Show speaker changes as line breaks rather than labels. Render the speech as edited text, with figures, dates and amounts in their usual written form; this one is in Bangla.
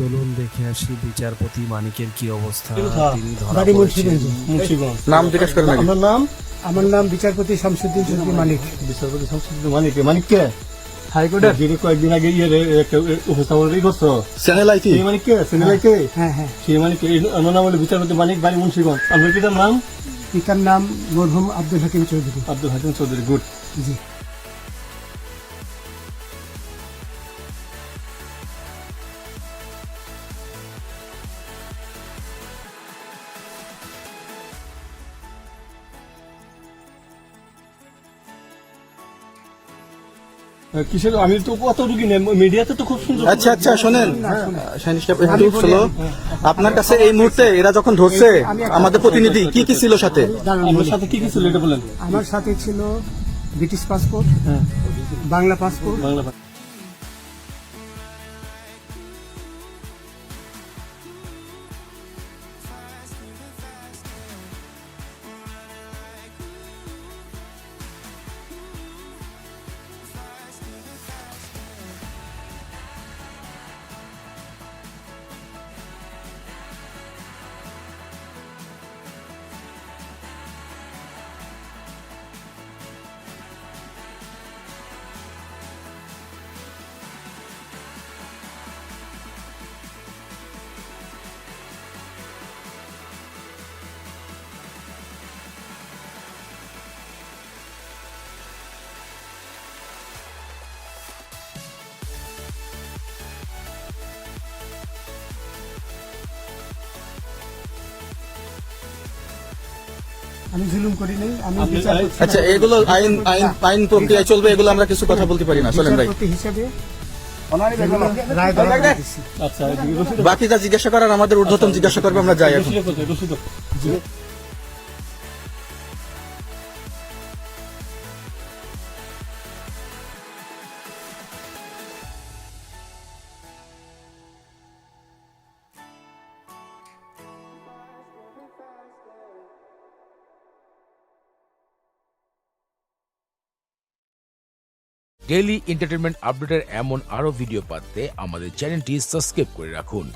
চলুন দেখে আসি বিচারপতি মানিকের কি অবস্থা। তিনি ধরা
বাড়ি
পড়েছেন।
মুন্সিগঞ্জ।
নাম জিজ্ঞেস করেন আগে।
আমার নাম বিচারপতি শামসুদ্দিন চৌধুরী মানিক। বিচারপতি শামসুদ্দিন মানিক। মানিক কে? হাইকোর্টের যিনি কয়েকদিন আগে উপস্থাপন করছো।
চ্যানেল আইটি
সেই মানিক কে? চ্যানেল কে?
হ্যাঁ হ্যাঁ,
সেই মানিক আমার নাম হলো বিচারপতি মানিক, বাড়ি মুন্সিগঞ্জ। আপনার পিতার নাম?
পিতার নাম মরহুম আব্দুল হাকিম চৌধুরী।
আব্দুল হাকিম চৌধুরী। গুড।
জি।
কিসের? আমি তো কত রুগী নেই, মিডিয়াতে তো খুব সুন্দর।
আচ্ছা আচ্ছা শোনেন শাহিন সাহেব, একটু স্লো। আপনার কাছে এই মুহূর্তে এরা যখন ধরছে আমাদের প্রতিনিধি কি কি ছিল সাথে?
আপনার সাথে কি কি ছিল এটা বলেন।
আমার সাথে ছিল ব্রিটিশ পাসপোর্ট,
হ্যাঁ,
বাংলা পাসপোর্ট,
বাংলা।
আমি জুলুম করি নাই। আমি
আপনি-
বিচারপতি
আচ্ছা এগুলো আইন আইন আইন প্রক্রিয়ায় চলবে, এগুলো আমরা কিছু কথা বলতে পারি না। চলেন ভাই,
বিচারপতি হিসেবে রায় দেওয়া দিয়েছি।
আচ্ছা, রসিদ
বাকি যা জিজ্ঞাসা করার আমাদের ঊর্ধ্বতন জিজ্ঞাসা করবে, আমরা যাই এখন।
রসিদ।
ডেইলি এন্টারটেইনমেন্ট আপডেটের এমন আরো ভিডিও পাতে আমাদের চ্যানেলটি সাবস্ক্রাইব করে রাখুন।